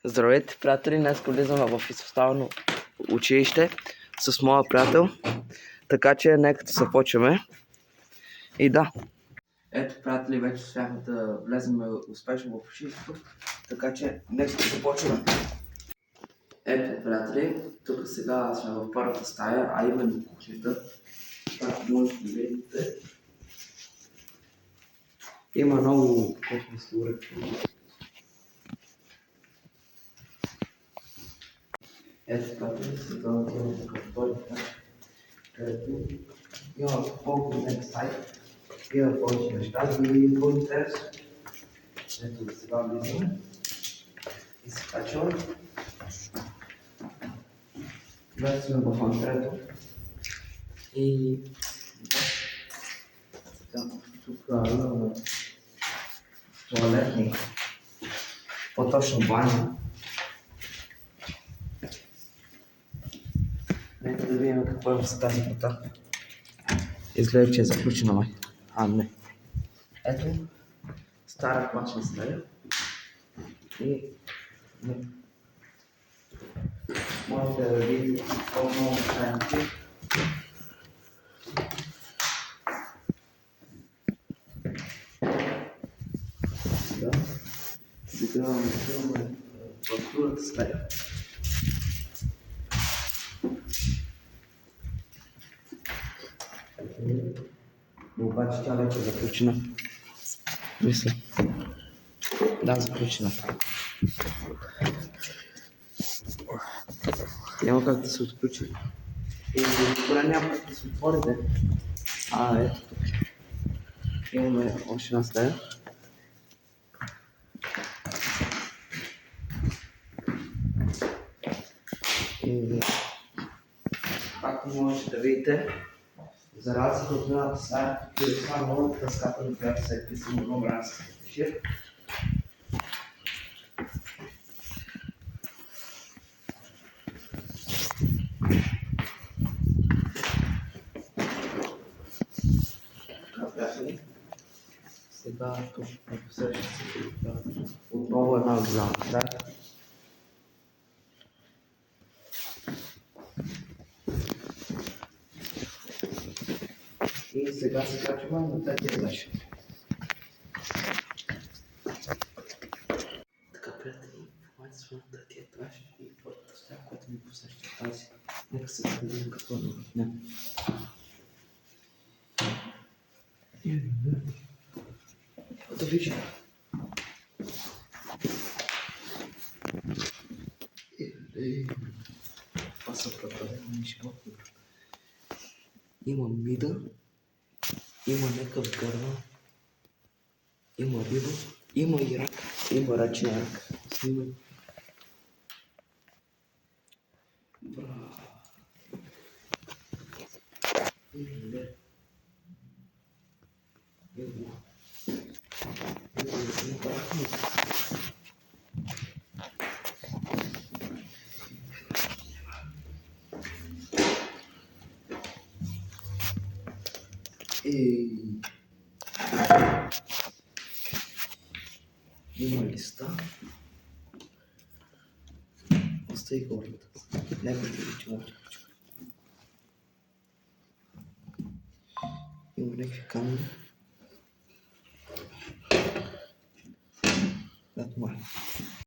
Здравейте, приятели! Днес влизаме в изоставено училище с моя приятел, така че нека да започваме. И да. Ето, приятели, вече успяхме да влезем успешно в училището, така че нека да започваме. Ето, приятели, тук сега сме в първата стая, а именно кухнята. Както може да видите, има много кухненски уреди. Ето, приятели, сега отиваме към втората, където има по-голям сайт, има повече неща и по-интересно. Ето, сега влизаме и се качваме. Вече сме в антрето и тук имаме туалетник, по-точно баня. Нека да видим какво е в тази врата. Изглежда, че е заключена май. Не. Ето, стара класна стая и можете да видите колко много стайници. Сега отиваме в другата стая. Обаче тя вече е заключена. Мисля. Да, заключена. Няма как да се отключи. И според няма как да се отворите. Ето тук. Имаме още една стая. И както можете да видите, за разлика от едната стая, тук е само дъската, на която се е писано много рано се пише. Сега тук посреща се отново една голяма стая. И сега се качваме на третия етаж. Така, приятели, в момента сме на третия етаж и първата стая, която ми посреща тази. Нека се видим какво е в нея. Да виждам. Това са предпазени животни. Има мида, има някакъв гърва, има риба, има и рак, има рачен рак. Снимай. Браво! Има листа. Остави горната. Нека да види, че може да почва. Има някакви камъни. Ето май.